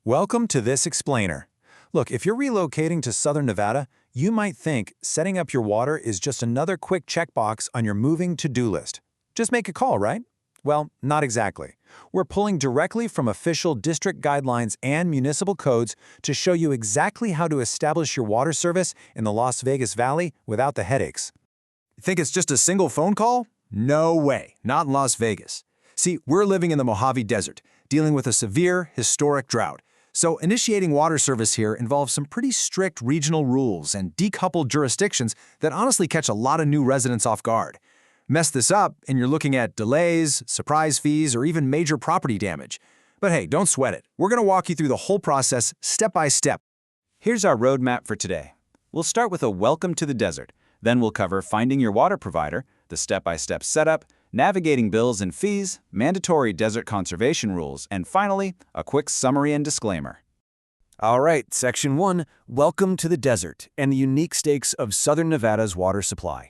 Welcome to this explainer. Look, if you're relocating to Southern Nevada, you might think setting up your water is just another quick checkbox on your moving to-do list. Just make a call, right? Well, not exactly. We're pulling directly from official district guidelines and municipal codes to show you exactly how to establish your water service in the Las Vegas Valley without the headaches. Think it's just a single phone call? No way, not in Las Vegas. See, we're living in the Mojave Desert, dealing with a severe, historic drought. So initiating water service here involves some pretty strict regional rules and decoupled jurisdictions that honestly catch a lot of new residents off guard. Mess this up, and you're looking at delays, surprise fees, or even major property damage. But hey, don't sweat it. We're going to walk you through the whole process step by step. Here's our roadmap for today. We'll start with a welcome to the desert. Then we'll cover finding your water provider, the step-by-step setup, navigating bills and fees, mandatory desert conservation rules, and finally, a quick summary and disclaimer. All right, Section 1, Welcome to the Desert and the unique stakes of Southern Nevada's water supply.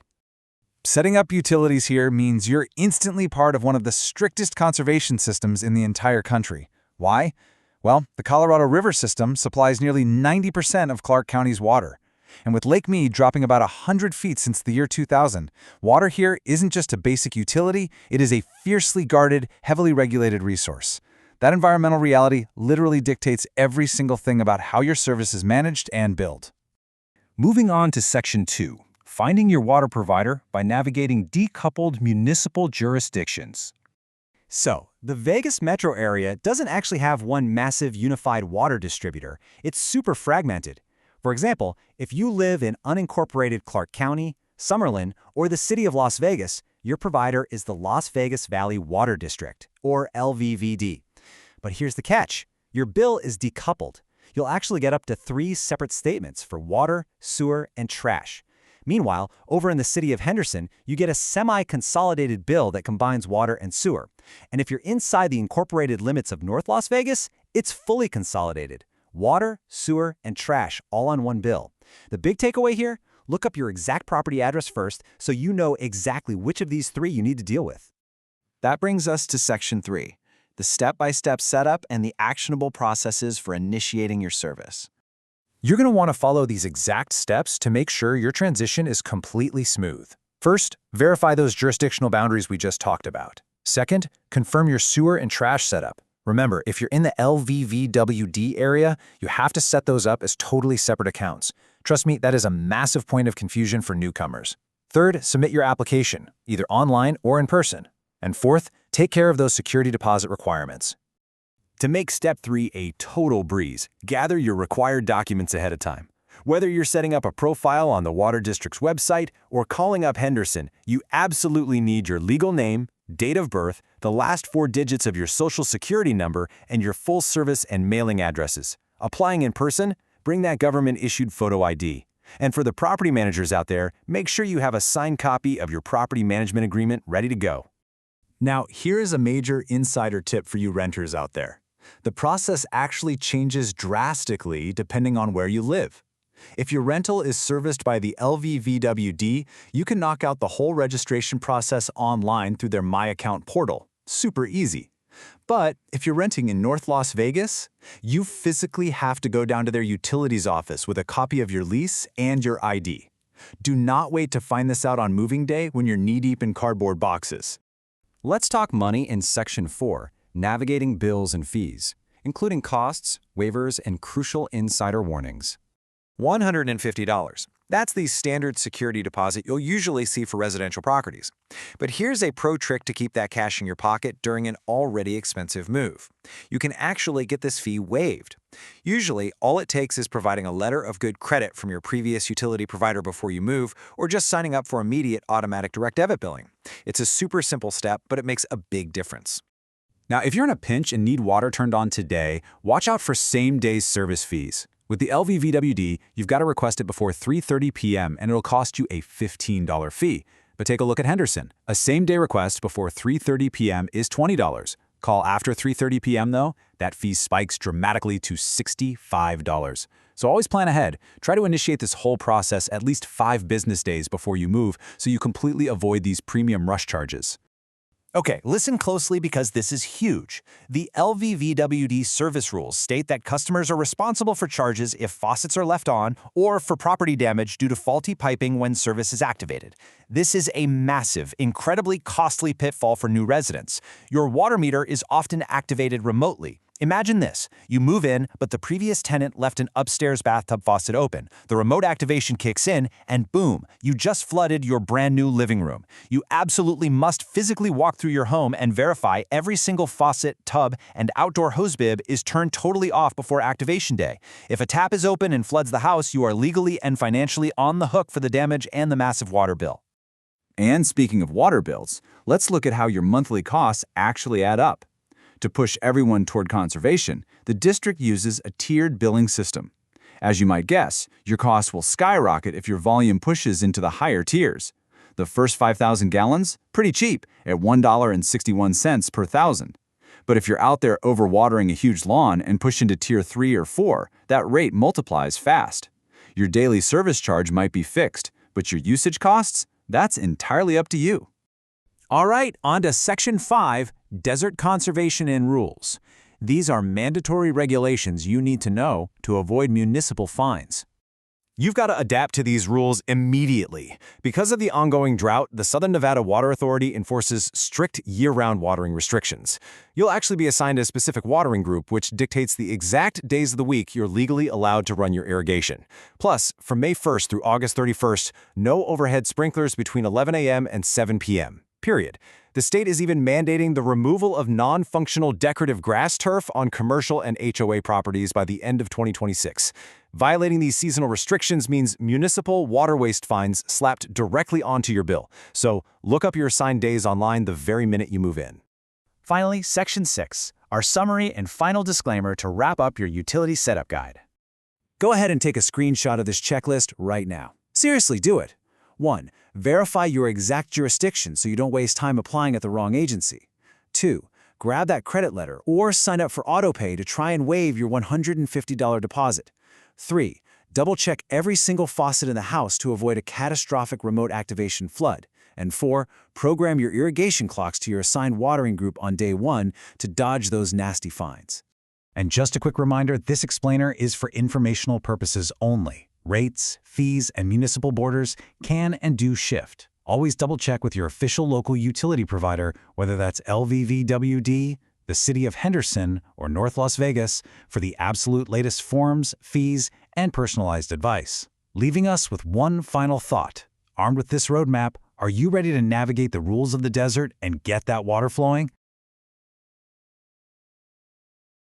Setting up utilities here means you're instantly part of one of the strictest conservation systems in the entire country. Why? Well, the Colorado River system supplies nearly 90% of Clark County's water. And with Lake Mead dropping about 100 feet since the year 2000, water here isn't just a basic utility, it is a fiercely guarded, heavily regulated resource. That environmental reality literally dictates every single thing about how your service is managed and billed. Moving on to Section 2, Finding your water provider by navigating decoupled municipal jurisdictions. So, the Vegas metro area doesn't actually have one massive unified water distributor. It's super fragmented. For example, if you live in unincorporated Clark County, Summerlin, or the city of Las Vegas, your provider is the Las Vegas Valley Water District, or LVVD. But here's the catch. Your bill is decoupled. You'll actually get up to 3 separate statements for water, sewer, and trash. Meanwhile, over in the city of Henderson, you get a semi-consolidated bill that combines water and sewer. And if you're inside the incorporated limits of North Las Vegas, it's fully consolidated. Water, sewer, and trash all on one bill. The big takeaway here? Look up your exact property address first so you know exactly which of these 3 you need to deal with. That brings us to Section 3, the step-by-step setup and the actionable processes for initiating your service. You're going to want to follow these exact steps to make sure your transition is completely smooth. First, verify those jurisdictional boundaries we just talked about. Second, confirm your sewer and trash setup. Remember, if you're in the LVVWD area, you have to set those up as totally separate accounts. Trust me, that is a massive point of confusion for newcomers. Third, submit your application, either online or in person. And fourth, take care of those security deposit requirements. To make Step 3 a total breeze, gather your required documents ahead of time. Whether you're setting up a profile on the Water District's website or calling up Henderson, you absolutely need your legal name, date of birth, the last 4 digits of your social security number, and your full service and mailing addresses. Applying in person? Bring that government-issued photo ID. And for the property managers out there, make sure you have a signed copy of your property management agreement ready to go. Now, here is a major insider tip for you renters out there. The process actually changes drastically depending on where you live. If your rental is serviced by the LVVWD, you can knock out the whole registration process online through their My Account portal. Super easy. But if you're renting in North Las Vegas, you physically have to go down to their utilities office with a copy of your lease and your ID. Do not wait to find this out on moving day when you're knee-deep in cardboard boxes. Let's talk money in Section 4, Navigating bills and fees, including costs, waivers, and crucial insider warnings. $150. That's the standard security deposit you'll usually see for residential properties. But here's a pro trick to keep that cash in your pocket during an already expensive move. You can actually get this fee waived. Usually, all it takes is providing a letter of good credit from your previous utility provider before you move, or just signing up for immediate automatic direct debit billing. It's a super simple step, but it makes a big difference. Now, if you're in a pinch and need water turned on today, watch out for same-day service fees. With the LVVWD, you've got to request it before 3:30 p.m. and it'll cost you a $15 fee. But take a look at Henderson. A same-day request before 3:30 p.m. is $20. Call after 3:30 p.m. though, that fee spikes dramatically to $65. So always plan ahead. Try to initiate this whole process at least 5 business days before you move so you completely avoid these premium rush charges. Okay, listen closely because this is huge. The LVVWD service rules state that customers are responsible for charges if faucets are left on or for property damage due to faulty piping when service is activated. This is a massive, incredibly costly pitfall for new residents. Your water meter is often activated remotely. Imagine this. You move in, but the previous tenant left an upstairs bathtub faucet open. The remote activation kicks in, and boom, you just flooded your brand new living room. You absolutely must physically walk through your home and verify every single faucet, tub, and outdoor hose bib is turned totally off before activation day. If a tap is open and floods the house, you are legally and financially on the hook for the damage and the massive water bill. And speaking of water bills, let's look at how your monthly costs actually add up. To push everyone toward conservation, the district uses a tiered billing system. As you might guess, your costs will skyrocket if your volume pushes into the higher tiers. The first 5,000 gallons? Pretty cheap, at $1.61 per thousand. But if you're out there overwatering a huge lawn and push into tier 3 or 4, that rate multiplies fast. Your daily service charge might be fixed, but your usage costs? That's entirely up to you. All right, on to Section 5, Desert Conservation and Rules. These are mandatory regulations you need to know to avoid municipal fines. You've got to adapt to these rules immediately. Because of the ongoing drought, the Southern Nevada Water Authority enforces strict year-round watering restrictions. You'll actually be assigned a specific watering group, which dictates the exact days of the week you're legally allowed to run your irrigation. Plus, from May 1st through August 31st, no overhead sprinklers between 11 a.m. and 7 p.m. Period. The state is even mandating the removal of non-functional decorative grass turf on commercial and HOA properties by the end of 2026. Violating these seasonal restrictions means municipal water waste fines slapped directly onto your bill. So look up your assigned days online the very minute you move in. Finally, Section 6, our summary and final disclaimer to wrap up your utility setup guide. Go ahead and take a screenshot of this checklist right now. Seriously, do it. 1. Verify your exact jurisdiction so you don't waste time applying at the wrong agency. 2. Grab that credit letter or sign up for AutoPay to try and waive your $150 deposit. 3. Double-check every single faucet in the house to avoid a catastrophic remote activation flood. And 4. Program your irrigation clocks to your assigned watering group on day 1 to dodge those nasty fines. And just a quick reminder, this explainer is for informational purposes only. Rates, fees, and municipal borders can and do shift. Always double-check with your official local utility provider, whether that's LVVWD, the City of Henderson, or North Las Vegas, for the absolute latest forms, fees, and personalized advice. Leaving us with one final thought. Armed with this roadmap, are you ready to navigate the rules of the desert and get that water flowing?